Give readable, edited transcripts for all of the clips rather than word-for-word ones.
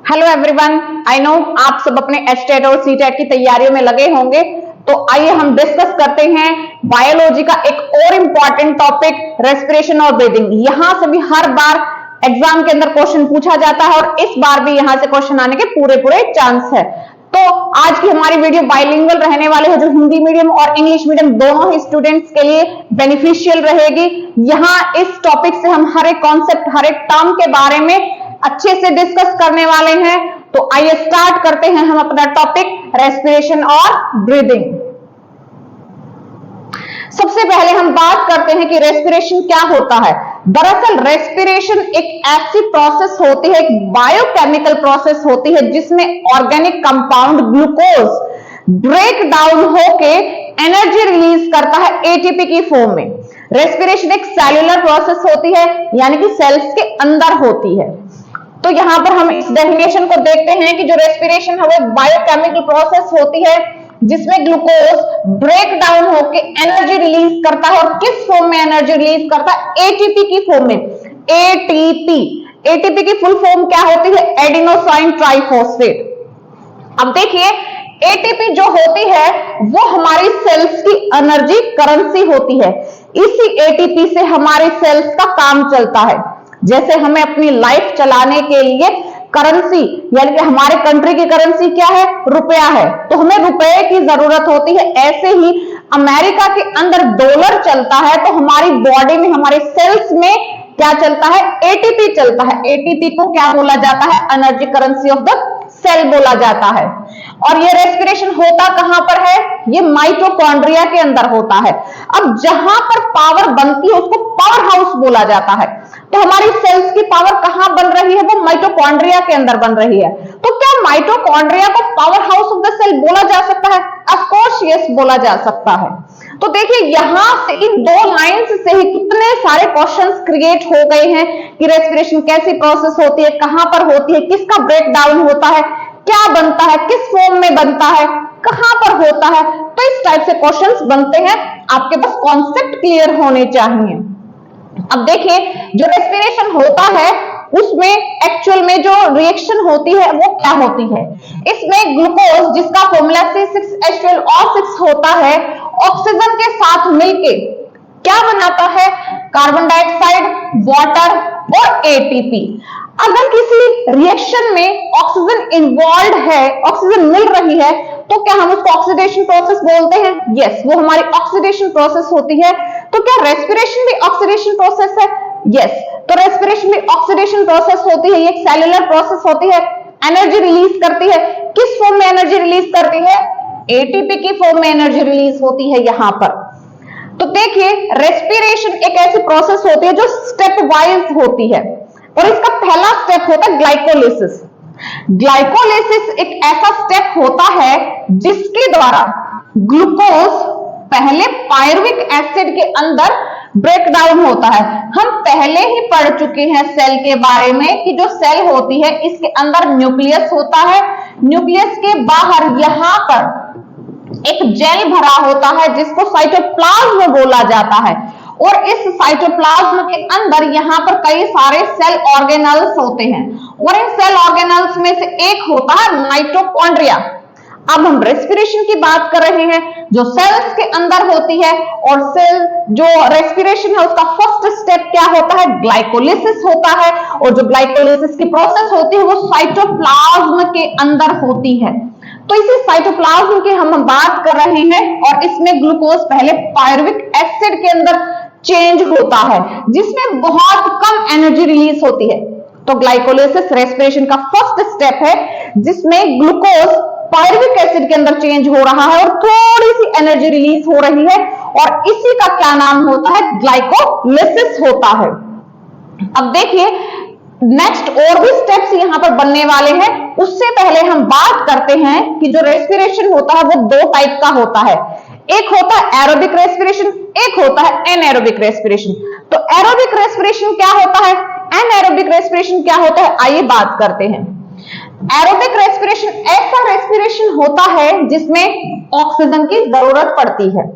Hello everyone, I know आप सब अपने एचटेट और सीटेट की तैयारियों में लगे होंगे। तो आइए हम डिस्कस करते हैं बायोलॉजी का एक और इंपॉर्टेंट टॉपिक, रेस्पिरेशन और ब्रीदिंग। यहां से भी हर बार एग्जाम के अंदर क्वेश्चन पूछा जाता है और इस बार भी यहां से क्वेश्चन आने के पूरे चांस है। तो आज की हमारी वीडियो बाइलिंगुअल रहने वाले है, जो हिंदी मीडियम और इंग्लिश मीडियम दोनों ही स्टूडेंट्स के लिए बेनिफिशियल रहेगी। यहाँ इस टॉपिक से हम हर एक कॉन्सेप्ट, हर एक टर्म के बारे में अच्छे से डिस्कस करने वाले हैं। तो आइए स्टार्ट करते हैं हम अपना टॉपिक, रेस्पिरेशन और ब्रीदिंग। सबसे पहले हम बात करते हैं कि रेस्पिरेशन क्या होता है। दरअसल रेस्पिरेशन एक ऐसी प्रोसेस होती है, एक बायोकेमिकल प्रोसेस होती है, जिसमें organic compound glucose break down होके एनर्जी रिलीज करता है एटीपी की फॉर्म में। रेस्पिरेशन एक सेल्यूलर प्रोसेस होती है, यानी कि सेल्स के अंदर होती है। तो यहां पर हम इस डेफिनेशन को देखते हैं कि जो रेस्पिरेशन है वो बायोकेमिकल प्रोसेस होती है, जिसमें ग्लूकोज ब्रेक डाउन होकर एनर्जी रिलीज करता है। और किस फॉर्म में एनर्जी रिलीज करता है? एटीपी की फॉर्म में। एटीपी, एटीपी की फुल फॉर्म क्या होती है? Adenosine triphosphate. अब देखिए, एटीपी जो होती है वो हमारी सेल्स की एनर्जी करेंसी होती है। इसी एटीपी से हमारी सेल्स का काम चलता है। जैसे हमें अपनी लाइफ चलाने के लिए करेंसी, यानी कि हमारे कंट्री की करेंसी क्या है? रुपया है, तो हमें रुपए की जरूरत होती है। ऐसे ही अमेरिका के अंदर डॉलर चलता है, तो हमारी बॉडी में, हमारे सेल्स में क्या चलता है? एटीपी चलता है। एटीपी को क्या बोला जाता है? Energy currency of the cell बोला जाता है। और ये रेस्पिरेशन होता कहां पर है? ये माइटोकॉन्ड्रिया के अंदर होता है। अब जहां पर पावर बनती है उसको पावर हाउस बोला जाता है। तो हमारी सेल्स की पावर कहां बन रही है? वो माइटोकॉन्ड्रिया के अंदर बन रही है। तो क्या माइटोकॉन्ड्रिया को power house of the cell बोला जा सकता है? ऑफ कोर्स यस, बोला जा सकता है। तो देखिए, यहां से इन दो लाइंस से ही कितने सारे क्वेश्चंस क्रिएट हो गए हैं कि रेस्पिरेशन कैसी प्रोसेस होती है, कहां पर होती है, किसका ब्रेक डाउन होता है, क्या बनता है, किस फॉर्म में बनता है, कहां पर होता है। तो इस टाइप से क्वेश्चंस बनते हैं, आपके पास कॉन्सेप्ट क्लियर होने चाहिए। अब देखिए, जो रेस्पिरेशन होता है उसमें एक्चुअल में जो रिएक्शन होती है वो क्या होती है? इसमें ग्लूकोज, जिसका फॉर्मूला C6H12O6 होता है, ऑक्सीजन के साथ मिलके क्या बनाता है? कार्बन डाइऑक्साइड, वाटर और एटीपी। अगर किसी रिएक्शन में ऑक्सीजन इन्वॉल्व है, ऑक्सीजन मिल रही है, तो क्या हम उसको ऑक्सीडेशन प्रोसेस बोलते हैं? यस, वो हमारी ऑक्सीडेशन प्रोसेस होती है। तो क्या रेस्पिरेशन भी ऑक्सीडेशन प्रोसेस है? यस, तो रेस्पिरेशन भी ऑक्सीडेशन प्रोसेस होती है। ये एक सेल्यूलर प्रोसेस होती है, एनर्जी रिलीज करती है। किस फॉर्म में एनर्जी रिलीज करती है? एटीपी की फॉर्म में एनर्जी रिलीज होती है यहां पर। तो देखिए, रेस्पिरेशन एक ऐसी प्रोसेस होती है जो स्टेप वाइज होती है, और इसका पहला स्टेप होता है ग्लाइकोलिसिस। ग्लाइकोलिसिस एक ऐसा स्टेप होता है जिसके द्वारा ग्लूकोज पहले पायरुविक एसिड के अंदर ब्रेक डाउन होता है। हम पहले ही पढ़ चुके हैं सेल के बारे में कि जो सेल होती है इसके अंदर न्यूक्लियस होता है। न्यूक्लियस के बाहर यहां पर एक जेल भरा होता है जिसको साइटोप्लाज्म बोला जाता है। और इस साइटोप्लाज्म के अंदर यहां पर कई सारे सेल ऑर्गेनल्स होते हैं, और इन सेल ऑर्गेनल्स में से एक होता है माइटोकॉन्ड्रिया। अब हम रेस्पिरेशन की बात कर रहे हैं, जो सेल्स के अंदर होती है। और सेल जो रेस्पिरेशन है उसका फर्स्ट स्टेप क्या होता है? ग्लाइकोलिसिस होता है। और जो ग्लाइकोलिसिस की प्रोसेस होती है वो साइटोप्लाज्म के अंदर होती है। तो इसी साइटोप्लाज्म की हम बात कर रहे हैं, और इसमें ग्लूकोज पहले पायरुविक एसिड के अंदर चेंज होता है, जिसमें बहुत कम एनर्जी रिलीज होती है। तो ग्लाइकोलिसिस रेस्पिरेशन का फर्स्ट स्टेप है, जिसमें ग्लूकोज पायरुविक एसिड के अंदर चेंज हो रहा है और थोड़ी सी एनर्जी रिलीज हो रही है, और इसी का क्या नाम होता है? ग्लाइकोलिसिस होता है। अब देखिए, नेक्स्ट और भी स्टेप्स यहां पर बनने वाले हैं। उससे पहले हम बात करते हैं कि जो रेस्पिरेशन होता है वो दो टाइप का होता है। एक होता है एरोबिक रेस्पिरेशन, एक होता है एनएरोबिक रेस्पिरेशन। तो एरोबिक रेस्पिरेशन क्या होता है? एनएरोबिक रेस्पिरेशन क्या होता है? आइए बात करते हैं। एरोबिक रेस्पिरेशन ऐसा रेस्पिरेशन होता है जिसमें ऑक्सीजन की जरूरत पड़ती है।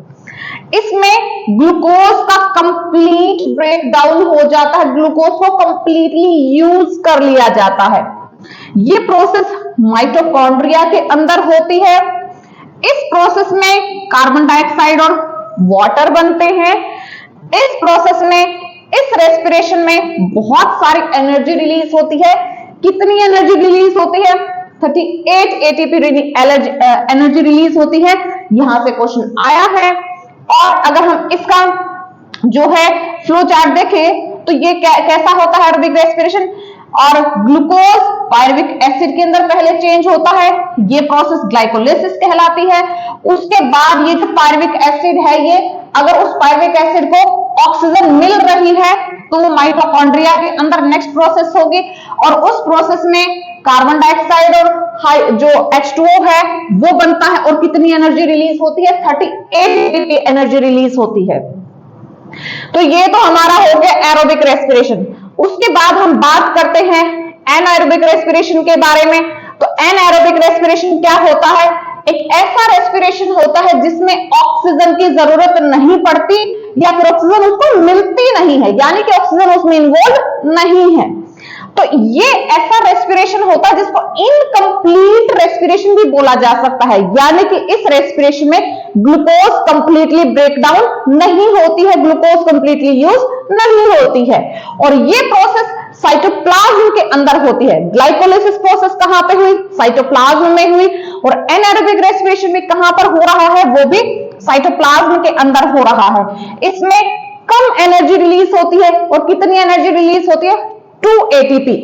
इसमें ग्लूकोज का कंप्लीट ब्रेक डाउन हो जाता है, ग्लूकोज को कंप्लीटली यूज कर लिया जाता है। ये प्रोसेस माइटोकॉन्ड्रिया के अंदर होती है। इस प्रोसेस में कार्बन डाइऑक्साइड और वाटर बनते हैं। इस प्रोसेस में, इस रेस्पिरेशन में बहुत सारी एनर्जी रिलीज होती है। कितनी एनर्जी रिलीज होती है? 38 एटीपी एनर्जी रिलीज होती है। यहां से क्वेश्चन आया है। और अगर हम इसका जो है फ्लो चार्ट देखें तो ये कैसा होता है एरोबिक रेस्पिरेशन, और ग्लूकोज पायरुविक एसिड के अंदर पहले चेंज होता है, ये प्रोसेस ग्लाइकोलिसिस कहलाती है। उसके बाद ये जो पायरुविक एसिड है, ये अगर उस पायरुविक एसिड को ऑक्सीजन मिल रही है तो वो माइटोकॉन्ड्रिया के अंदर नेक्स्ट प्रोसेस होगी, और उस प्रोसेस में कार्बन डाइऑक्साइड और जो H2O है वो बनता है। और कितनी एनर्जी रिलीज होती है? 38 एटीपी एनर्जी रिलीज होती है। तो ये तो हमारा हो गया एरोबिक रेस्पिरेशन। उसके बाद हम बात करते हैं एनाएरोबिक रेस्पिरेशन के बारे में। तो एनाएरोबिक रेस्पिरेशन क्या होता है? एक ऐसा रेस्पिरेशन होता है जिसमें ऑक्सीजन की जरूरत नहीं पड़ती या फिर ऑक्सीजन उसको मिलती नहीं है, यानी कि ऑक्सीजन उसमें इन्वॉल्व नहीं है। तो ये ऐसा रेस्पिरेशन होता है जिसको इनकम्प्लीट रेस्पिरेशन भी बोला जा सकता है, यानी कि इस रेस्पिरेशन में ग्लूकोज कंप्लीटली ब्रेक डाउन नहीं होती है, ग्लूकोज कंप्लीटली यूज नहीं होती है। और ये प्रोसेस साइटोप्लाज्म के अंदर होती है। ग्लाइकोलिसिस प्रोसेस कहां पे हुई? साइटोप्लाज्म में हुई। और एनाएरोबिक रेस्पिरेशन भी कहां पर हो रहा है? वो भी साइटोप्लाज्म के अंदर हो रहा है। इसमें कम एनर्जी रिलीज होती है। और कितनी एनर्जी रिलीज होती है? 2 एटीपी।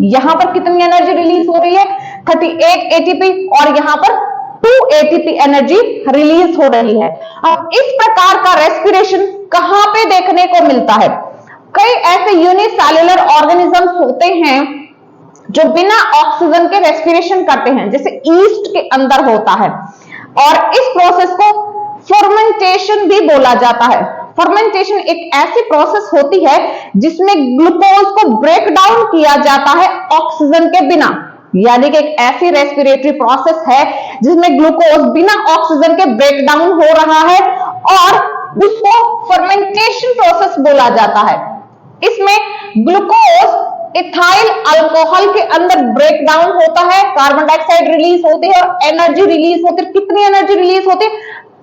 यहां पर कितनी एनर्जी रिलीज हो रही है? 38 एटीपी। और यहां पर 2 एटीपी एनर्जी रिलीज हो रही है। अब इस प्रकार का रेस्पिरेशन कहां पे देखने को मिलता है? कई ऐसे यूनिसेल्युलर ऑर्गेनिजम्स होते हैं जो बिना ऑक्सीजन के रेस्पिरेशन करते हैं, जैसे ईस्ट के अंदर होता है। और इस प्रोसेस को फर्मेंटेशन भी बोला जाता है। फर्मेंटेशन एक ऐसी प्रोसेस होती है जिसमें ग्लूकोज को ब्रेक डाउन किया जाता है ऑक्सीजन के बिना, यानी कि एक ऐसी रेस्पिरेटरी प्रोसेस है जिसमें ग्लूकोज बिना ऑक्सीजन के ब्रेक डाउन हो रहा है, और उसको फर्मेंटेशन प्रोसेस बोला जाता है। इसमें ग्लूकोज इथाइल अल्कोहल के अंदर ब्रेक डाउन होता है, कार्बन डाइऑक्साइड रिलीज होती है और एनर्जी रिलीज होती है। कितनी एनर्जी रिलीज होती है?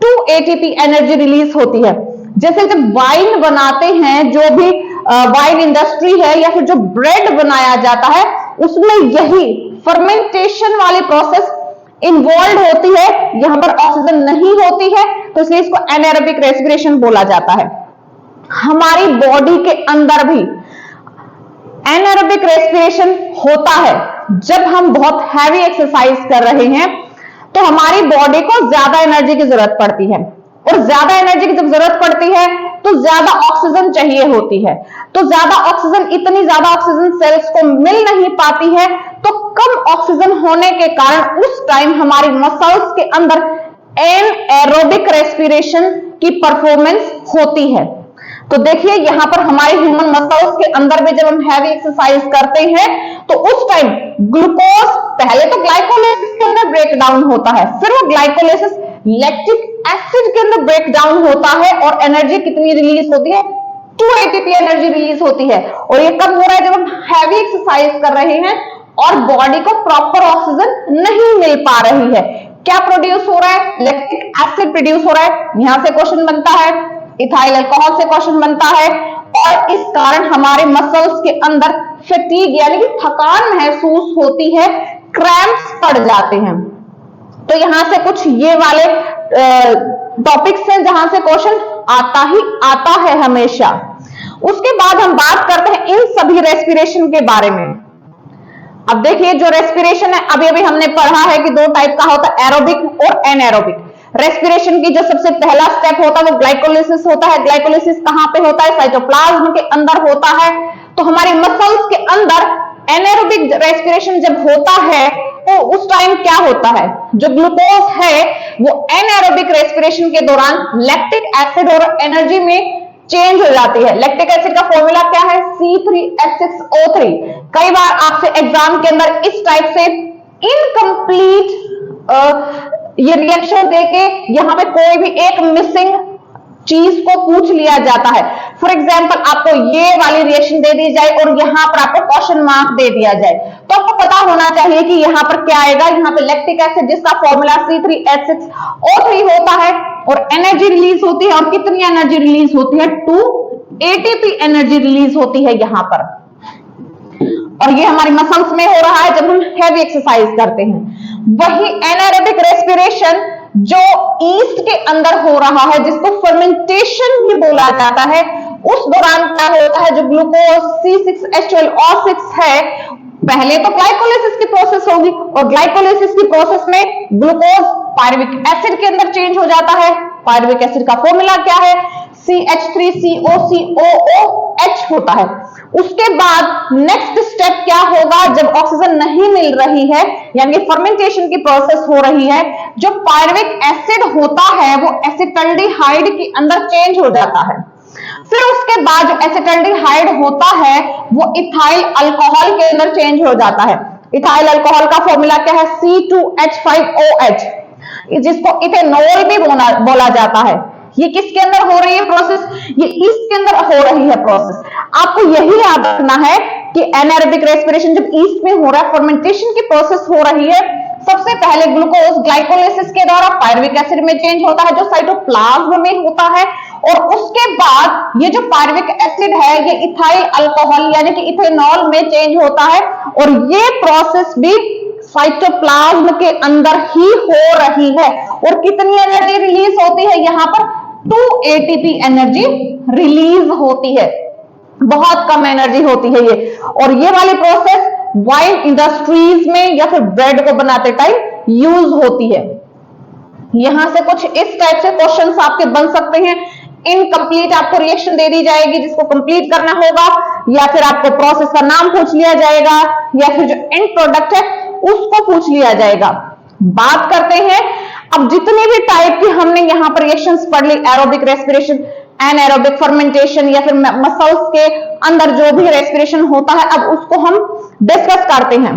2 एटीपी एनर्जी रिलीज होती है। जैसे जब वाइन बनाते हैं, जो भी वाइन इंडस्ट्री है या फिर जो ब्रेड बनाया जाता है, उसमें यही फर्मेंटेशन वाली प्रोसेस इन्वॉल्व होती है। यहां पर ऑक्सीजन नहीं होती है, तो इसलिए इसको एनाएरोबिक रेस्पिरेशन बोला जाता है। हमारी बॉडी के अंदर भी एनाएरोबिक रेस्पिरेशन होता है। जब हम बहुत हैवी एक्सरसाइज कर रहे हैं तो हमारी बॉडी को ज्यादा एनर्जी की जरूरत पड़ती है, और ज्यादा एनर्जी की जब जरूरत पड़ती है तो ज्यादा ऑक्सीजन चाहिए होती है। तो ज्यादा ऑक्सीजन, इतनी ज्यादा ऑक्सीजन सेल्स को मिल नहीं पाती है, तो कम ऑक्सीजन होने के कारण उस टाइम हमारी मसल्स के अंदर एनाएरोबिक रेस्पिरेशन की परफॉर्मेंस होती है। तो देखिए यहां पर हमारे ह्यूमन मसल्स के अंदर में जब हम हैवी एक्सरसाइज करते हैं तो उस टाइम ग्लूकोज पहले तो ग्लाइकोलिसिस के अंदर ब्रेक डाउन होता है, फिर वो ग्लाइकोलिसिस लैक्टिक एसिड के अंदर ब्रेक डाउन होता है, और एनर्जी कितनी रिलीज होती है? 2 एटीपी एनर्जी रिलीज होती है। और ये कब हो रहा है? जब हम हैवी एक्सरसाइज कर रहे हैं और बॉडी को प्रॉपर ऑक्सीजन नहीं मिल पा रही है। क्या प्रोड्यूस हो रहा है? लैक्टिक एसिड प्रोड्यूस हो रहा है। यहां से क्वेश्चन बनता है, इथाइल अल्कोहल से क्वेश्चन बनता है, और इस कारण हमारे मसल्स के अंदर फटीग यानी कि थकान महसूस होती है, क्रैम्प्स पड़ जाते हैं। तो यहां से कुछ ये वाले टॉपिक्स हैं जहां से क्वेश्चन आता है हमेशा। उसके बाद हम बात करते हैं इन सभी रेस्पिरेशन के बारे में। अब देखिए जो रेस्पिरेशन है, अभी अभी हमने पढ़ा है कि 2 टाइप का होता है, एरोबिक और एनाएरोबिक। रेस्पिरेशन की जो सबसे पहला स्टेप होता है वो ग्लाइकोलिसिस होता है। ग्लाइकोलिसिस कहां पे होता है? साइटोप्लाज्म के अंदर होता है। तो हमारे मसल्स के अंदर एनाएरोबिक रेस्पिरेशन जब होता है तो उस टाइम क्या होता है? जो ग्लूकोज है वो एनाएरोबिक रेस्पिरेशन के दौरान लैक्टिक एसिड और एनर्जी में चेंज हो जाती है। लैक्टिक एसिड का फॉर्मूला क्या है? C3H6O3। कई बार आपसे एग्जाम के अंदर इस टाइप से इनकम्प्लीट ये रिएक्शन देके यहां पे कोई भी एक मिसिंग चीज को पूछ लिया जाता है। फॉर एग्जाम्पल आपको ये वाली रिएक्शन दे दी जाए और यहाँ पर आपको क्वेश्चन मार्क दे दिया जाए, तो आपको पता होना चाहिए कि यहाँ पर क्या आएगा। यहाँ पे लैक्टिक एसिड जिसका फॉर्मूला C3H6O3 होता है और एनर्जी रिलीज होती है, और कितनी एनर्जी रिलीज होती है, 2 ATP एनर्जी रिलीज होती है यहाँ पर। और ये हमारी मसल्स में हो रहा है जब हम हैवी एक्सरसाइज करते हैं। वही एनारोबिक रेस्पिरेशन जो ईस्ट के अंदर हो रहा है, जिसको फर्मेंटेशन भी बोला जाता है, उस दौरान क्या होता है, जो ग्लूकोज C6H12O6 है, पहले तो ग्लाइकोलाइसिस की प्रोसेस होगी और ग्लाइकोलाइसिस की प्रोसेस में ग्लूकोज पायरुविक एसिड के अंदर चेंज हो जाता है। पायरुविक एसिड का फॉर्मूला क्या है, CH3COCOOH होता है। उसके बाद नेक्स्ट स्टेप क्या होगा, जब ऑक्सीजन नहीं मिल रही है यानी फर्मेंटेशन की प्रोसेस हो रही है, जो पायरुविक एसिड होता है वो एसिटल्डिहाइड के अंदर चेंज हो जाता है। फिर उसके बाद जो एसिटल्डिहाइड होता है वो इथाइल अल्कोहल के अंदर चेंज हो जाता है। इथाइल अल्कोहल का फॉर्मूला क्या है, C2H5OH, जिसको इथेनॉल भी बोला जाता है। ये किसके अंदर हो रही है प्रोसेस, ये ईस्ट के अंदर हो रही है प्रोसेस। आपको यही याद रखना है कि एनारोबिक रेस्पिरेशन जब ईस्ट में हो रहा है, फर्मेंटेशन की प्रोसेस हो रही है, सबसे पहले ग्लूकोज ग्लाइकोलाइसिस के द्वारा पायरुविक एसिड में चेंज होता है जो साइटोप्लाज्म में होता है, और उसके बाद ये जो पायरुविक एसिड है ये इथाइल अल्कोहल यानी कि इथेनॉल में चेंज होता है, और ये प्रोसेस भी साइटोप्लाज्म के अंदर ही हो रही है। और कितनी एनर्जी रिलीज होती है, यहाँ पर 2 ATP एनर्जी रिलीज होती है, बहुत कम एनर्जी होती है ये। और ये वाली प्रोसेस वाइन इंडस्ट्रीज में या फिर ब्रेड को बनाते टाइम यूज होती है। यहां से कुछ इस टाइप से क्वेश्चंस आपके बन सकते हैं। इनकम्प्लीट आपको रिएक्शन दे दी जाएगी जिसको कंप्लीट करना होगा, या फिर आपको प्रोसेस का नाम पूछ लिया जाएगा, या फिर जो एंड प्रोडक्ट है उसको पूछ लिया जाएगा। बात करते हैं अब जितने भी टाइप की हमने यहां पर रिएक्शंस पढ़ ली, एरोबिक रेस्पिरेशन, एनारोबिक फर्मेंटेशन, या फिर मसल्स के अंदर जो भी रेस्पिरेशन होता है, अब उसको हम डिस्कस करते हैं।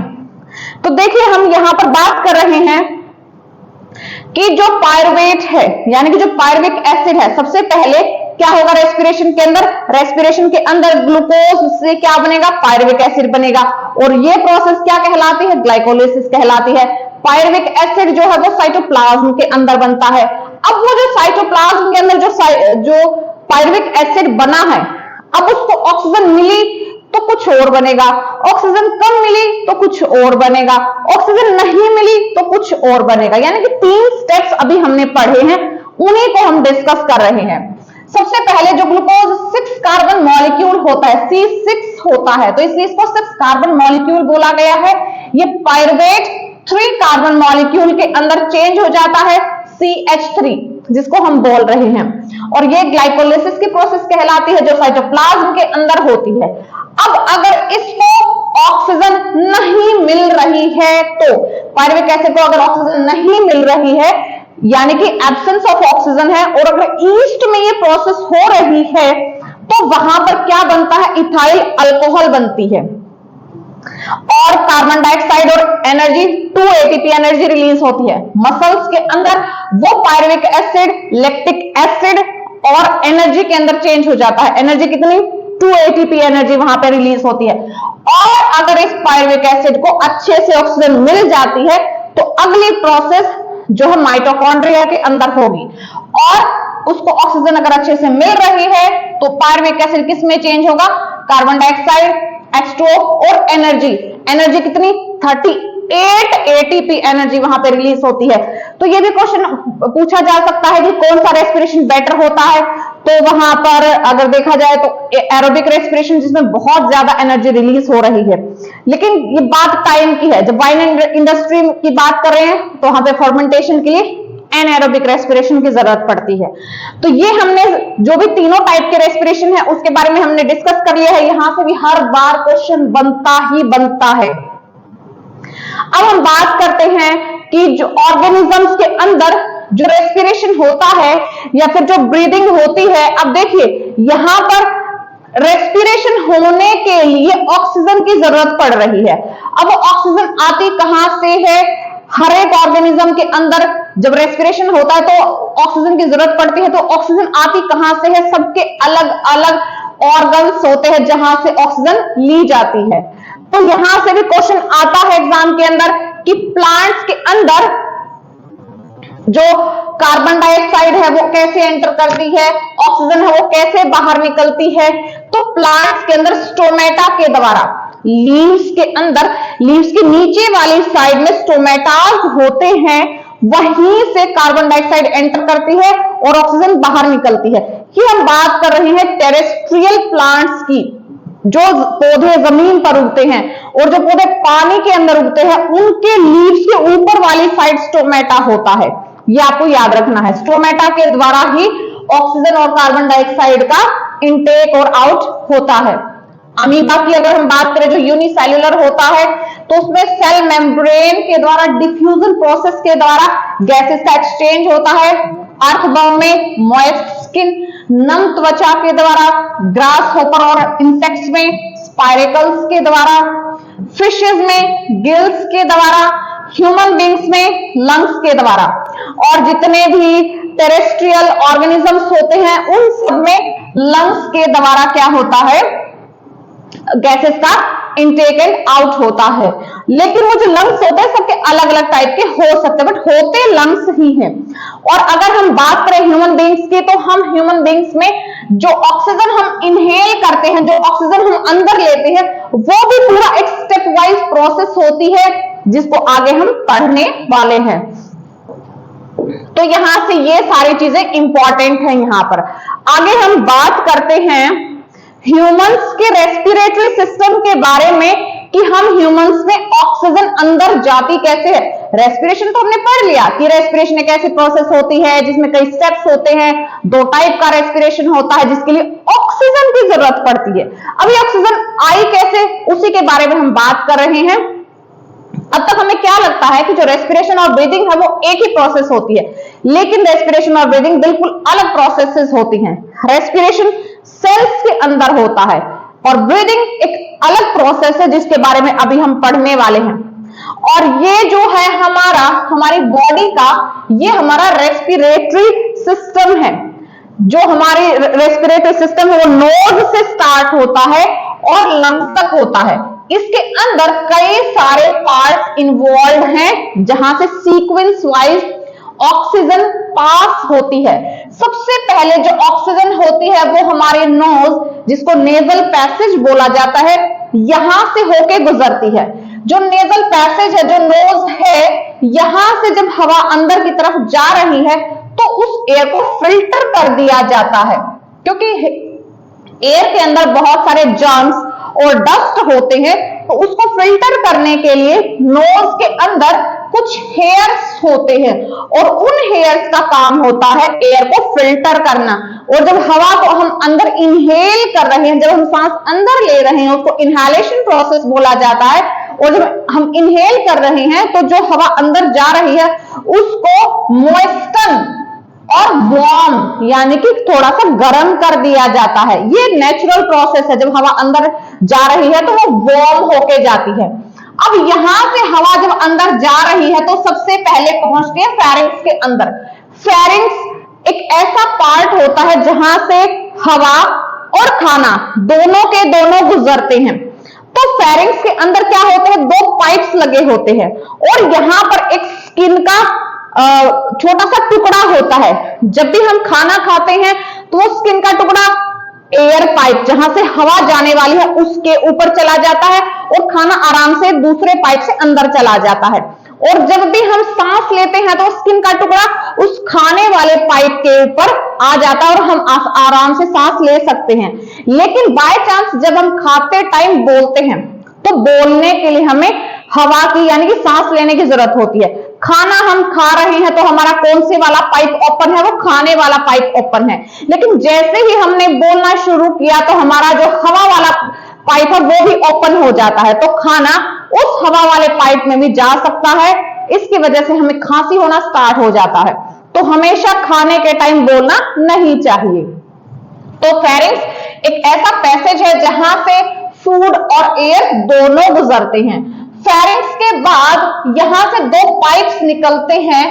तो देखिए हम यहां पर बात कर रहे हैं कि जो पायरुवेट है यानी कि जो पायरुविक एसिड है, सबसे पहले क्या होगा रेस्पिरेशन के अंदर, रेस्पिरेशन के अंदर ग्लूकोज से क्या बनेगा, पायरुविक एसिड बनेगा, और ये प्रोसेस क्या कहलाती है, ग्लाइकोलाइसिस कहलाती है। पायरुविक एसिड जो है वो साइटोप्लाज्म के अंदर बनता है। अब वो जो साइटोप्लाज्म के अंदर जो पायरुविक एसिड बना है, अब उसको ऑक्सीजन मिली तो कुछ और बनेगा, ऑक्सीजन कम मिली तो कुछ और बनेगा, ऑक्सीजन नहीं मिली तो कुछ और बनेगा। यानी कि 3 स्टेप्स अभी हमने पढ़े हैं, उन्हीं को हम डिस्कस कर रहे हैं। सबसे पहले जो ग्लूकोज 6 कार्बन मॉलिक्यूल होता है, C6 होता है, तो इसलिए इसको 6 कार्बन मॉलिक्यूल बोला गया है। ये पायरुवेट 3 कार्बन मॉलिक्यूल के अंदर चेंज हो जाता है CH3, जिसको हम बोल रहे हैं, और ये ग्लाइकोलाइसिस की प्रोसेस कहलाती है जो साइटोप्लाज्म के अंदर होती है। अब अगर इसको ऑक्सीजन नहीं मिल रही है, तो पायरुविक एसिड को अगर ऑक्सीजन नहीं मिल रही है यानी कि एब्सेंस ऑफ ऑक्सीजन है, और अगर ईस्ट में ये प्रोसेस हो रही है, तो वहां पर क्या बनता है, इथाइल अल्कोहल बनती है, और कार्बन डाइऑक्साइड और एनर्जी 2 ATP एनर्जी रिलीज होती है। मसल्स के अंदर वो पायरुविक एसिड, लैक्टिक एसिड और एनर्जी के अंदर चेंज हो जाता है। एनर्जी कितनी, 2 ATP एनर्जी वहां पे रिलीज होती है। और अगर इस पायरुविक एसिड को अच्छे से ऑक्सीजन मिल जाती है तो अगली प्रोसेस जो है माइटोकॉन्ड्रिया के अंदर होगी, और उसको ऑक्सीजन अगर अच्छे से मिल रही है तो पायरुविक एसिड किस में चेंज होगा, कार्बन डाइऑक्साइड, H2O और एनर्जी कितनी, 38 ATP एनर्जी वहां पे रिलीज होती है। तो ये भी क्वेश्चन पूछा जा सकता है कि कौन सा रेस्पिरेशन बेटर होता है, तो वहां पर अगर देखा जाए तो एरोबिक रेस्पिरेशन जिसमें बहुत ज्यादा एनर्जी रिलीज हो रही है। लेकिन ये बात टाइम की है, जब वाइन इंडस्ट्री की बात कर रहे हैं तो वहां पे फर्मेंटेशन के लिए एनारोबिक रेस्पिरेशन की जरूरत पड़ती है। तो ये हमने जो भी तीनों टाइप के रेस्पिरेशन है उसके बारे में हमने डिस्कस कर लिया है। यहां से भी हर बार क्वेश्चन बनता ही बनता है। अब हम बात करते हैं कि जो ऑर्गेनिजम्स के अंदर जो रेस्पिरेशन होता है या फिर जो ब्रीदिंग होती है, अब देखिए यहां पर रेस्पिरेशन होने के लिए ऑक्सीजन की जरूरत पड़ रही है। अब ऑक्सीजन आती कहां से है, हर एक ऑर्गेनिज्म के अंदर जब रेस्पिरेशन होता है तो ऑक्सीजन की जरूरत पड़ती है, तो ऑक्सीजन आती कहां से है? सबके अलग अलग ऑर्गन्स होते हैं जहां से ऑक्सीजन ली जाती है। तो यहां से भी क्वेश्चन आता है एग्जाम के अंदर कि प्लांट्स के अंदर जो कार्बन डाइऑक्साइड है वो कैसे एंटर करती है, ऑक्सीजन है वो कैसे बाहर निकलती है। तो प्लांट्स के अंदर स्टोमेटा के द्वारा, लीव्स के अंदर, लीव्स के नीचे वाली साइड में स्टोमेटास होते हैं, वहीं से कार्बन डाइऑक्साइड एंटर करती है और ऑक्सीजन बाहर निकलती है। ये हम बात कर रहे हैं टेरेस्ट्रियल प्लांट्स की, जो पौधे जमीन पर उगते हैं और जो पौधे पानी के अंदर उगते हैं, उनके लीव्स के ऊपर वाली साइड स्टोमेटा होता है। ये आपको याद रखना है, स्टोमेटा के द्वारा ही ऑक्सीजन और कार्बन डाइऑक्साइड का इनटेक और आउट होता है। अमीबा की अगर हम बात करें, जो यूनिसेल्युलर होता है, तो उसमें सेल मेम्ब्रेन के द्वारा डिफ्यूजन प्रोसेस के द्वारा गैसेस का एक्सचेंज होता है। अर्थवर्म में मॉइस्ट स्किन, नम त्वचा के द्वारा, ग्रास होपर और इंसेक्ट्स में स्पाइरेकल्स के द्वारा, फिशेस में गिल्स के द्वारा, ह्यूमन बींग्स में लंग्स के द्वारा, और जितने भी टेरेस्ट्रियल ऑर्गेनिजम्स होते हैं उन सब में लंग्स के द्वारा क्या होता है? गैसेस का इनटेक एंड आउट होता है। लेकिन वो जो लंग्स होते हैं सबके अलग अलग टाइप के हो सकते हैं, बट होते लंग्स ही हैं। और अगर हम बात करें ह्यूमन बींग्स की, तो हम ह्यूमन बींग्स में जो ऑक्सीजन हम इनहेल करते हैं, जो ऑक्सीजन हम अंदर लेते हैं, वो भी पूरा एक स्टेप वाइज प्रोसेस होती है, जिसको आगे हम पढ़ने वाले हैं। तो यहां से ये सारी चीजें इंपॉर्टेंट है। यहां पर आगे हम बात करते हैं ह्यूमंस के रेस्पिरेटरी सिस्टम के बारे में, कि हम ह्यूमंस में ऑक्सीजन अंदर जाती कैसे है। रेस्पिरेशन तो हमने पढ़ लिया कि रेस्पिरेशन एक ऐसी प्रोसेस होती है जिसमें कई स्टेप्स होते हैं, दो टाइप का रेस्पिरेशन होता है जिसके लिए ऑक्सीजन की जरूरत पड़ती है। अभी ऑक्सीजन आई कैसे, उसी के बारे में हम बात कर रहे हैं। अब तक हमें क्या लगता है कि जो रेस्पिरेशन और ब्रीदिंग है वो एक ही प्रोसेस होती है, लेकिन रेस्पिरेशन और ब्रीदिंग बिल्कुल अलग प्रोसेसेस होती हैं। रेस्पिरेशन सेल्स के अंदर होता है और ब्रीदिंग एक अलग प्रोसेस है जिसके बारे में अभी हम पढ़ने वाले हैं। और ये जो है हमारी बॉडी का, ये हमारा रेस्पिरेटरी सिस्टम है। जो हमारी रेस्पिरेटरी सिस्टम है वो नोज से स्टार्ट होता है और लंग्स तक होता है। इसके अंदर कई सारे पार्ट्स इन्वॉल्व हैं जहां से सीक्वेंस वाइज ऑक्सीजन पास होती है। सबसे पहले जो ऑक्सीजन होती है वो हमारे नोज, जिसको नेजल पैसेज बोला जाता है, यहां से होके गुजरती है। जो नेजल पैसेज है, जो नोज है, यहां से जब हवा अंदर की तरफ जा रही है तो उस एयर को फिल्टर कर दिया जाता है, क्योंकि एयर के अंदर बहुत सारे जर्म्स और डस्ट होते हैं, तो उसको फिल्टर करने के लिए नोज के अंदर कुछ हेयर्स होते हैं और उन हेयर्स का काम होता है एयर को फिल्टर करना। और जब हवा को हम अंदर इनहेल कर रहे हैं, जब हम सांस अंदर ले रहे हैं, उसको इनहेलेशन प्रोसेस बोला जाता है। और जब हम इनहेल कर रहे हैं तो जो हवा अंदर जा रही है उसको मॉइस्टन और वार्म, यानी कि थोड़ा सा गर्म कर दिया जाता है। ये नेचुरल प्रोसेस है। जब हवा अंदर जा रही है तो वो वार्म होके जाती है। अब यहां से हवा जब अंदर जा रही है तो सबसे पहले पहुंचती है फेरिंक्स के अंदर। फेरिंक्स एक ऐसा पार्ट होता है जहां से हवा और खाना दोनों के दोनों गुजरते हैं। तो फेरिंक्स के अंदर क्या होते हैं? दो पाइप्स लगे होते हैं और यहां पर एक स्किन का छोटा सा टुकड़ा होता है। जब भी हम खाना खाते हैं तो वो स्किन का टुकड़ा एयर पाइप, जहां से हवा जाने वाली है, उसके ऊपर चला जाता है और खाना आराम से दूसरे पाइप से अंदर चला जाता है। और जब भी हम सांस लेते हैं तो स्किन का टुकड़ा उस खाने वाले पाइप के ऊपर आ जाता है और हम आराम से सांस ले सकते हैं। लेकिन बाय चांस जब हम खाते टाइम बोलते हैं तो बोलने के लिए हमें हवा की, यानी कि सांस लेने की जरूरत होती है। खाना हम खा रहे हैं तो हमारा कौन से वाला पाइप ओपन है? वो खाने वाला पाइप ओपन है। लेकिन जैसे ही हमने बोलना शुरू किया तो हमारा जो हवा वाला पाइप है वो भी ओपन हो जाता है, तो खाना उस हवा वाले पाइप में भी जा सकता है। इसकी वजह से हमें खांसी होना स्टार्ट हो जाता है। तो हमेशा खाने के टाइम बोलना नहीं चाहिए। तो फेरिंक्स एक ऐसा पैसेज है जहां से फूड और एयर दोनों गुजरते हैं। फेरिंक्स के बाद यहां से दो पाइप्स निकलते हैं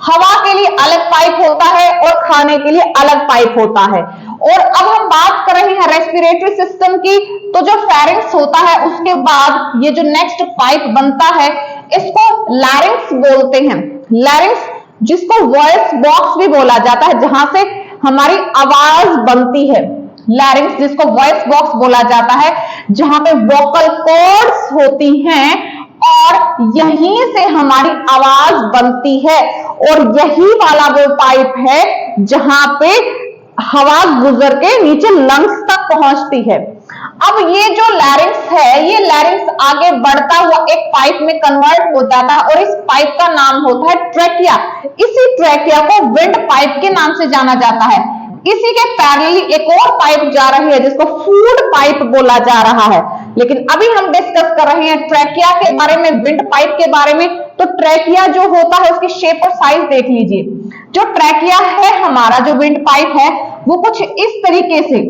हवा के लिए अलग पाइप होता है और खाने के लिए अलग पाइप होता है। और अब हम बात कर रहे हैं रेस्पिरेटरी सिस्टम की, तो जो फेरिंक्स होता है उसके बाद ये जो नेक्स्ट पाइप बनता है इसको लैरिंक्स बोलते हैं। लैरिंक्स जिसको वॉइस बॉक्स भी बोला जाता है, जहां से हमारी आवाज बनती है। लैरिंक्स जिसको वॉइस बॉक्स बोला जाता है, जहां पे वोकल कॉर्ड्स होती हैं और यहीं से हमारी आवाज बनती है। और यही वाला वो पाइप है जहां पे हवा गुजर के नीचे लंग्स तक पहुंचती है। अब ये जो लैरिंक्स है, ये लैरिंक्स आगे बढ़ता हुआ एक पाइप में कन्वर्ट हो जाता है और इस पाइप का नाम होता है ट्रैकिया। इसी ट्रैकिया को विंड पाइप के नाम से जाना जाता है। इसी के पैरेलली एक और पाइप जा रही है जिसको फूड पाइप बोला जा रहा है। लेकिन अभी हम डिस्कस कर रहे हैं ट्रैकिया के बारे में, विंड पाइप के बारे में। तो ट्रैकिया जो होता है उसकी शेप और साइज देख लीजिए। जो ट्रैकिया है हमारा, जो विंड पाइप है, वो कुछ इस तरीके से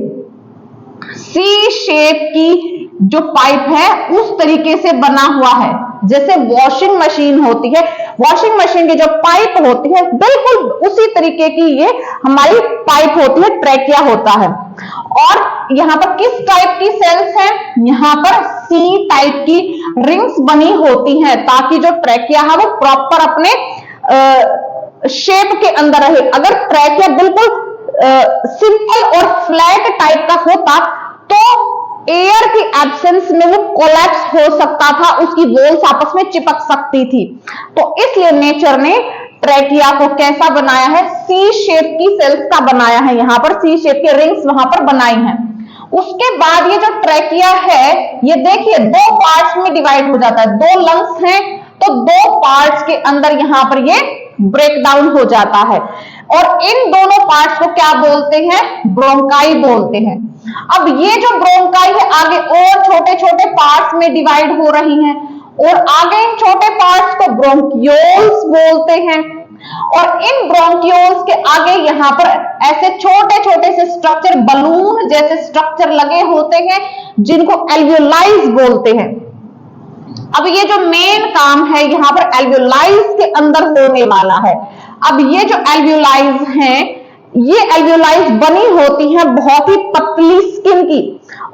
सी शेप की जो पाइप है उस तरीके से बना हुआ है, जैसे वॉशिंग मशीन होती है, वॉशिंग मशीन की जो पाइप होती है बिल्कुल उसी तरीके की ये हमारी पाइप होती है, ट्रैकिया होता है। और यहाँ पर किस टाइप की सेल्स हैं? यहाँ पर सी टाइप की रिंग्स बनी होती हैं ताकि जो ट्रैकिया है वो प्रॉपर अपने शेप के अंदर रहे। अगर ट्रैकिया बिल्कुल सिंपल और फ्लैट टाइप का होता तो एयर की एब्सेंस में वो कोलैप्स हो सकता था, उसकी वॉल्स आपस में चिपक सकती थी। तो इसलिए नेचर ने ट्रैकिया को कैसा बनाया है? सी शेप की सेल्स का बनाया है। यहां पर सी शेप की रिंग्स वहां पर बनाई हैं। उसके बाद ये जो ट्रैकिया है, ये देखिए दो पार्ट्स में डिवाइड हो जाता है। दो लंग्स हैं तो दो पार्ट्स के अंदर यहां पर ये ब्रेक डाउन हो जाता है। और इन दोनों पार्ट्स को क्या बोलते हैं? ब्रोंकाई बोलते हैं। अब ये जो ब्रोंकाई है आगे और छोटे छोटे पार्ट्स में डिवाइड हो रही हैं और आगे इन छोटे पार्ट्स को ब्रोंकियोल्स बोलते हैं। और इन ब्रोंकियोल्स के आगे यहां पर ऐसे छोटे छोटे से स्ट्रक्चर, बलून जैसे स्ट्रक्चर लगे होते हैं जिनको एल्वियोलाइज बोलते हैं। अब ये जो मेन काम है यहाँ पर एल्वियोलाइज के अंदर होने वाला है। अब ये जो एल्वियोलाइज हैं, ये एल्वियोलाइज बनी होती है बहुत ही पतली स्किन की,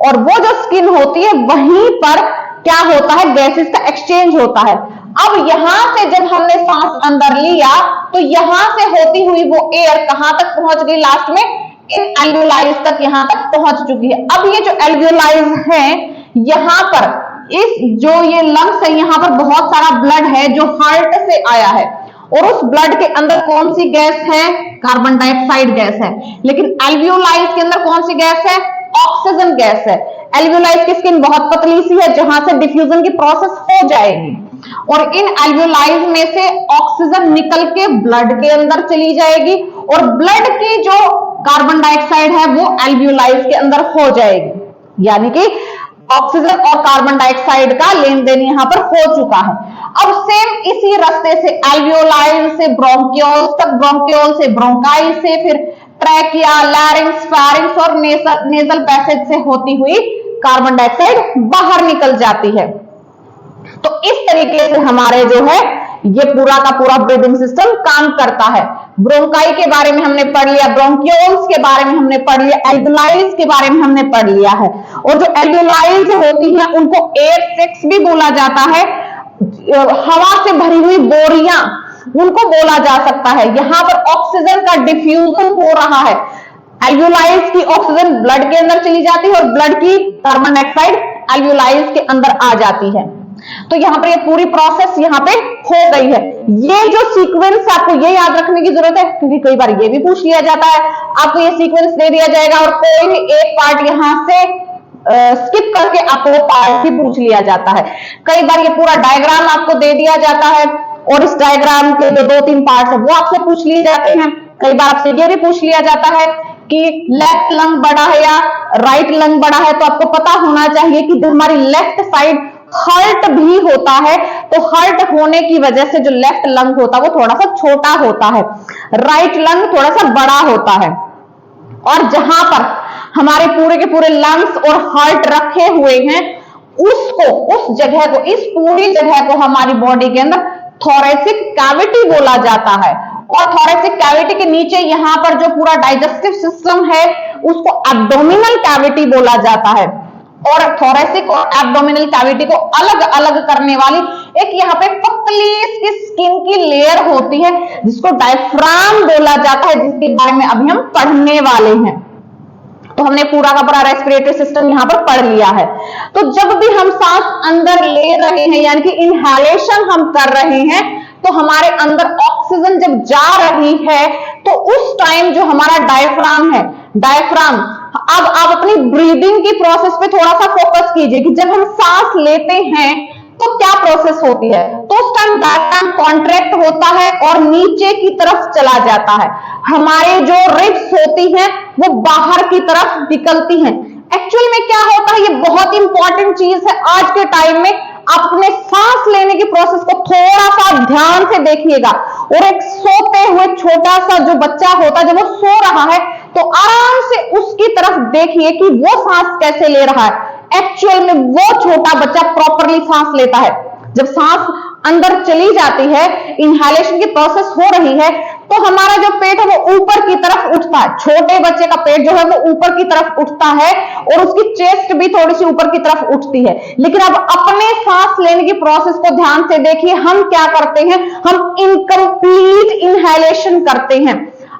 और वो जो स्किन होती है वहीं पर क्या होता है? गैसेस का एक्सचेंज होता है। अब यहां से जब हमने सांस अंदर लिया तो यहां से होती हुई वो एयर कहां तक पहुंच गई? लास्ट में इन एल्वियोलाइज तक यहां तक पहुंच चुकी है। अब ये जो एल्वियोलाइज है, यहां पर इस जो ये लंग्स है, यहां पर बहुत सारा ब्लड है जो हार्ट से आया है, और उस ब्लड के अंदर कौन सी गैस है? कार्बन डाइऑक्साइड गैस है। लेकिन एल्वियोलाइज के अंदर कौन सी गैस है? ऑक्सीजन गैस है। एल्वियोलाइज की स्किन बहुत पतली सी है जहां से डिफ्यूजन की प्रोसेस हो जाएगी, और इन एल्वियोलाइज में से ऑक्सीजन निकल के ब्लड के अंदर चली जाएगी, और ब्लड की जो कार्बन डाइऑक्साइड है वो एल्वियोलाइज के अंदर हो जाएगी। यानी कि ऑक्सीजन और कार्बन डाइऑक्साइड का लेन देन यहां पर हो चुका है। अब सेम इसी रास्ते से एल्वियोलाइज से ब्रोंकियोल्स तक, ब्रोंकियोल से ब्रोंकाई से फिर ट्रैकिया, लैरिंक्स, फेरिंक्स और नेजल पैसेज से होती हुई कार्बन डाइऑक्साइड बाहर निकल जाती है। तो इस तरीके से हमारे जो है ये पूरा का पूरा ब्रीदिंग सिस्टम काम करता है। ब्रोंकाई के बारे में हमने पढ़ लिया, ब्रोंकियोल्स के बारे में हमने पढ़ लिया, एल्वियोलाइज के बारे में हमने पढ़ लिया है। और जो एल्वियोलाइज होती हैं उनको एयर सैक्स भी बोला जाता है। हवा से भरी हुई बोरियां उनको बोला जा सकता है। यहां पर ऑक्सीजन का डिफ्यूजन हो रहा है। एल्वियोलाइज की ऑक्सीजन ब्लड के अंदर चली जाती है और ब्लड की कार्बन डाइऑक्साइड एल्वियोलाइज के अंदर आ जाती है। तो यहाँ पर ये पूरी प्रोसेस यहाँ पे हो गई है। ये जो सीक्वेंस आपको ये याद रखने की जरूरत है, क्योंकि कई बार ये भी पूछ लिया जाता है। आपको ये सीक्वेंस दे दिया जाएगा और कोई भी एक पार्ट यहां से स्किप करके आपको वो पार्ट भी पूछ लिया जाता है। कई बार ये पूरा डायग्राम आपको दे दिया जाता है और इस डायग्राम के जो 2-3 पार्ट है वो आपसे पूछ लिए जाते हैं। कई बार आपसे ये भी पूछ लिया जाता है कि लेफ्ट लंग बड़ा है या राइट लंग बड़ा है। तो आपको पता होना चाहिए कि जो हमारी लेफ्ट साइड हर्ट भी होता है, तो हर्ट होने की वजह से जो लेफ्ट लंग होता है वो थोड़ा सा छोटा होता है, राइट लंग थोड़ा सा बड़ा होता है। और जहां पर हमारे पूरे के पूरे लंग्स और हार्ट रखे हुए हैं, उसको, उस जगह को, इस पूरी जगह को हमारी बॉडी के अंदर थोरेसिक कैविटी बोला जाता है। और थोरेसिक कैविटी के नीचे यहाँ पर जो पूरा डाइजेस्टिव सिस्टम है उसको एब्डोमिनल कैविटी बोला जाता है। और थोरेसिक और एब्डोमिनल कैविटी को अलग अलग करने वाली एक यहाँ पे पतली इसकी स्किन की लेयर होती है जिसको डायफ्राम बोला जाता है, जिसके बारे में अभी हम पढ़ने वाले हैं। तो हमने पूरा का पूरा रेस्पिरेटरी सिस्टम यहाँ पर पढ़ लिया है। तो जब भी हम सांस अंदर ले रहे हैं यानी कि इनहेलेशन हम कर रहे हैं तो हमारे अंदर ऑक्सीजन जब जा रही है तो उस टाइम जो हमारा डायफ्राम है, डायफ्राम, अब आप अपनी ब्रीदिंग की प्रोसेस पे थोड़ा सा फोकस कीजिए कि जब हम सांस लेते हैं तो क्या प्रोसेस होती है। तो उस टाइम डायफ्राम कॉन्ट्रैक्ट होता है और नीचे की तरफ चला जाता है, हमारे जो रिब्स होती हैं वो बाहर की तरफ निकलती हैं। एक्चुअल में क्या होता है, ये बहुत इंपॉर्टेंट चीज है आज के टाइम में। आप अपने सांस लेने की प्रोसेस को थोड़ा सा ध्यान से देखिएगा और एक सोते हुए छोटा सा जो बच्चा होता है जब वो सो रहा है तो आराम से उसकी तरफ देखिए कि वो सांस कैसे ले रहा है। एक्चुअल में वो छोटा बच्चा प्रॉपरली सांस लेता है। जब सांस अंदर चली जाती है, इनहेलेशन की प्रोसेस हो रही है, तो हमारा जो पेट है वो ऊपर की तरफ उठता है। छोटे बच्चे का पेट जो है वो ऊपर की तरफ उठता है और उसकी चेस्ट भी थोड़ी सी ऊपर की तरफ उठती है। लेकिन अब अपने सांस लेने की प्रोसेस को ध्यान से देखिए, हम क्या करते हैं, हम इनकम्प्लीट इनहेलेशन करते हैं।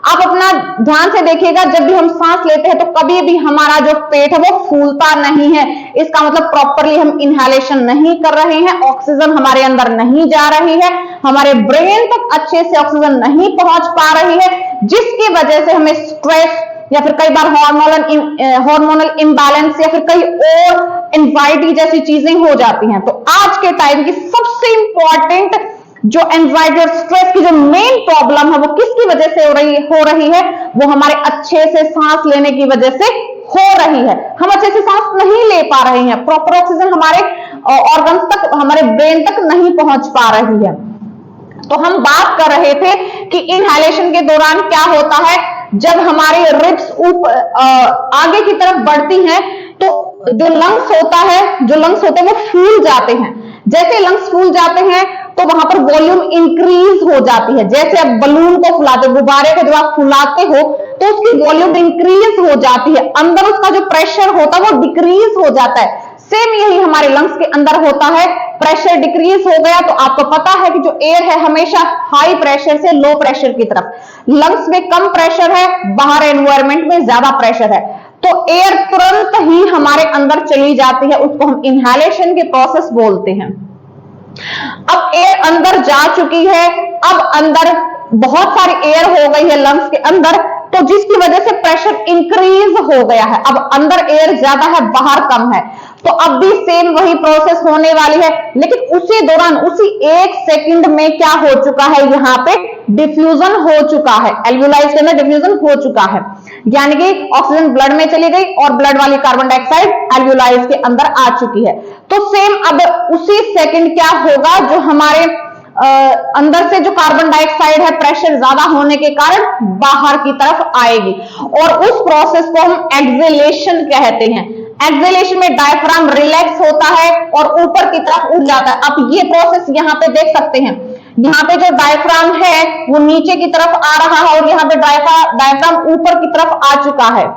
आप अपना ध्यान से देखिएगा, जब भी हम सांस लेते हैं तो कभी भी हमारा जो पेट है वो फूलता नहीं है। इसका मतलब प्रॉपरली हम इनहेलेशन नहीं कर रहे हैं, ऑक्सीजन हमारे अंदर नहीं जा रही है, हमारे ब्रेन तक अच्छे से ऑक्सीजन नहीं पहुंच पा रही है, जिसकी वजह से हमें स्ट्रेस या फिर कई बार हार्मोनल इम्बैलेंस या फिर कई और एंजाइटी जैसी चीजें हो जाती हैं। तो आज के टाइम की सबसे इंपॉर्टेंट जो एंजाइटी और स्ट्रेस की जो मेन प्रॉब्लम है वो किसकी वजह से हो रही है, वो हमारे अच्छे से सांस लेने की वजह से हो रही है। हम अच्छे से सांस नहीं ले पा रहे हैं, प्रॉपर ऑक्सीजन हमारे ऑर्गन्स तक, हमारे ब्रेन तक नहीं पहुंच पा रही है। तो हम बात कर रहे थे कि इनहेलेशन के दौरान क्या होता है, जब हमारे रिब्स आगे की तरफ बढ़ती हैं तो जो लंग्स होते हैं वो फूल जाते हैं। जैसे लंग्स फूल जाते हैं तो वहां पर वॉल्यूम इंक्रीज हो जाती है। जैसे आप बलून को फुलाते हो, गुब्बारे को जब आप फुलाते हो तो उसकी वॉल्यूम इंक्रीज हो जाती है, अंदर उसका जो प्रेशर होता है वो डिक्रीज हो जाता है। सेम यही हमारे लंग्स के अंदर होता है। प्रेशर डिक्रीज हो गया तो आपको पता है कि जो एयर है हमेशा हाई प्रेशर से लो प्रेशर की तरफ, लंग्स में कम प्रेशर है, बाहर एनवायरमेंट में ज्यादा प्रेशर है, तो एयर तुरंत ही हमारे अंदर चली जाती है। उसको हम इनहेलेशन के प्रोसेस बोलते हैं। अब एयर अंदर जा चुकी है, अब अंदर बहुत सारी एयर हो गई है लंग्स के अंदर, तो जिसकी वजह से प्रेशर इंक्रीज हो गया है। अब अंदर एयर ज्यादा है, बाहर कम है, तो अब भी सेम वही प्रोसेस होने वाली है। लेकिन उसी दौरान, उसी 1 सेकंड में क्या हो चुका है, यहाँ पे डिफ्यूजन हो चुका है, एल्वियोलाइज के अंदर डिफ्यूजन हो चुका है, यानी कि ऑक्सीजन ब्लड में चली गई और ब्लड वाली कार्बन डाइऑक्साइड एल्वियोलाइज के अंदर आ चुकी है। तो सेम अब उसी सेकंड क्या होगा, जो हमारे अंदर से जो कार्बन डाइऑक्साइड है प्रेशर ज्यादा होने के कारण बाहर की तरफ आएगी और उस प्रोसेस को हम एक्सेलेशन कहते हैं। एक्सेलेशन में डायफ्राम रिलैक्स होता है और ऊपर की तरफ उठ जाता है। आप ये प्रोसेस यहाँ पे देख सकते हैं, यहाँ पे जो डायफ्राम है वो नीचे की तरफ आ रहा है और यहाँ पे डायफ्राम ऊपर की तरफ आ चुका है।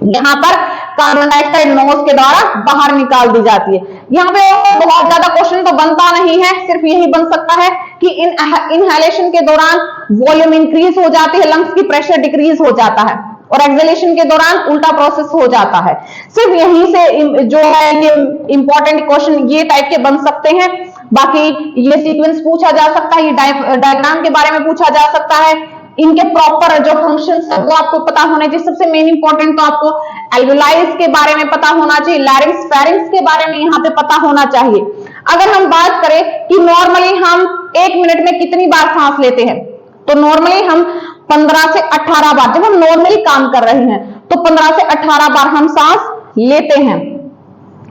यहाँ पर कार्बन डाइऑक्साइड नोज के द्वारा बाहर निकाल दी जाती है। यहाँ पे बहुत ज्यादा क्वेश्चन तो बनता नहीं है, सिर्फ यही बन सकता है कि इनहेलेशन के दौरान वॉल्यूम इंक्रीज हो जाती है, लंग्स की प्रेशर डिक्रीज हो जाता है, और एक्सेलेशन के दौरान उल्टा प्रोसेस हो जाता है। सिर्फ यहीं से जो है ये इंपॉर्टेंट क्वेश्चन ये टाइप के बन सकते हैं। बाकी ये सीक्वेंस पूछा जा सकता है, ये डायग्राम के बारे में पूछा जा सकता है, इनके प्रॉपर जो फंक्शंस है वो आपको पता होने चाहिए। सबसे मेन इंपॉर्टेंट तो आपको एल्वियोलाइज के बारे में पता होना चाहिए, लैरिंक्स फेरिंक्स के बारे में यहाँ पे पता होना चाहिए। अगर हम बात करें कि नॉर्मली हम 1 मिनट में कितनी बार सांस लेते हैं, तो नॉर्मली हम 15 से 18 बार, जब हम नॉर्मली काम कर रहे हैं तो 15 से 18 बार हम सांस लेते हैं।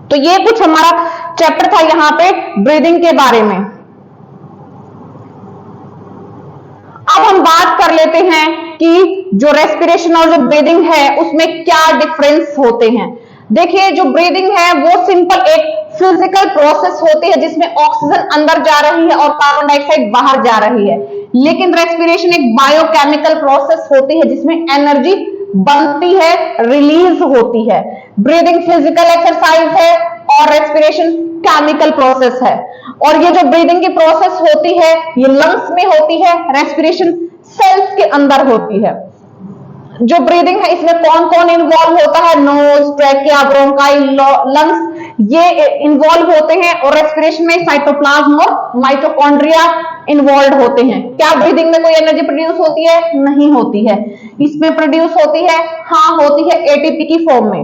तो ये कुछ हमारा चैप्टर था यहाँ पे ब्रीदिंग के बारे में। अब हम बात कर लेते हैं कि जो रेस्पिरेशन और जो ब्रीदिंग है उसमें क्या डिफरेंस होते हैं। देखिए, जो ब्रीदिंग है वो सिंपल एक फिजिकल प्रोसेस होती है जिसमें ऑक्सीजन अंदर जा रही है और कार्बन डाइऑक्साइड बाहर जा रही है। लेकिन रेस्पिरेशन एक बायोकेमिकल प्रोसेस होती है जिसमें एनर्जी बनती है, रिलीज होती है। ब्रीदिंग फिजिकल एक्सरसाइज है और रेस्पिरेशन केमिकल प्रोसेस है। और ये जो ब्रीदिंग की प्रोसेस होती है ये लंग्स में होती है, रेस्पिरेशन सेल्स के अंदर होती है। जो ब्रीदिंग है इसमें कौन कौन इन्वॉल्व होता है? नोज, ट्रैकिया, ब्रोंकाई, लंग्स ये इन्वॉल्व होते हैं। और रेस्पिरेशन में साइटोप्लाज्म और माइटोकॉन्ड्रिया इन्वॉल्व होते हैं। क्या ब्रीदिंग में कोई एनर्जी प्रोड्यूस होती है? नहीं होती है। इसमें प्रोड्यूस होती है, हाँ होती है, एटीपी की फॉर्म में।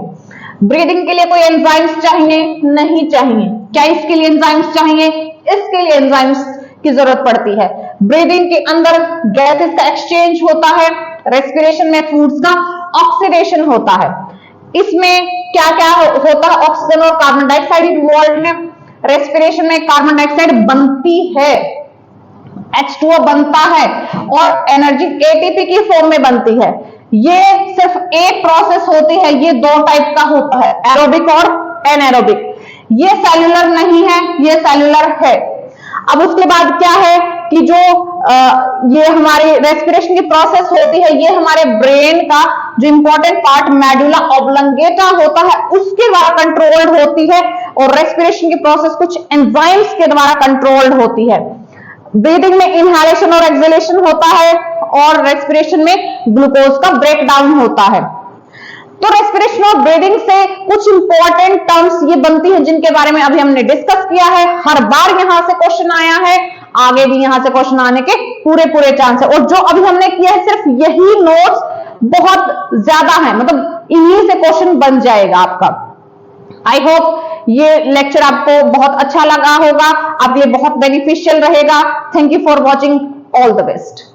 ब्रीदिंग के लिए कोई एंजाइम्स चाहिए? नहीं चाहिए। क्या इसके लिए एंजाइम्स चाहिए? इसके लिए एंजाइम्स की जरूरत पड़ती है। ब्रीदिंग के अंदर गैसेस का एक्सचेंज होता है, रेस्पिरेशन में फूड्स का ऑक्सीडेशन होता है। इसमें क्या क्या होता है? ऑक्सीजन और कार्बन डाइऑक्साइड इन्वॉल्व है। रेस्पिरेशन में कार्बन डाइऑक्साइड बनती है, H2O बनता है और एनर्जी एटीपी की फॉर्म में बनती है। ये सिर्फ एक प्रोसेस होती है, ये दो टाइप का होता है, एरोबिक और एनएरोबिक। ये सेल्यूलर नहीं है, ये सेल्यूलर है। अब उसके बाद क्या है कि जो ये हमारी रेस्पिरेशन की प्रोसेस होती है, ये हमारे ब्रेन का जो इंपॉर्टेंट पार्ट मेडुला ऑब्लंगेटा होता है उसके द्वारा कंट्रोल्ड होती है। और रेस्पिरेशन की प्रोसेस कुछ एंजाइम्स के द्वारा कंट्रोल्ड होती है। ब्रीदिंग में इनहेलेशन और एक्सहेलेशन होता है और रेस्पिरेशन में ग्लूकोज का ब्रेकडाउन होता है। तो रेस्पिरेशन और ब्रीदिंग से कुछ इंपॉर्टेंट टर्म्स ये बनती है जिनके बारे में अभी हमने डिस्कस किया है। हर बार यहां से क्वेश्चन आया है, आगे भी यहां से क्वेश्चन आने के पूरे चांस है। और जो अभी हमने किया है सिर्फ यही नोट्स बहुत ज्यादा है, मतलब इन्हीं से क्वेश्चन बन जाएगा आपका। आई होप ये लेक्चर आपको बहुत अच्छा लगा होगा, अब ये बहुत बेनिफिशियल रहेगा। Thank you for watching, all the best.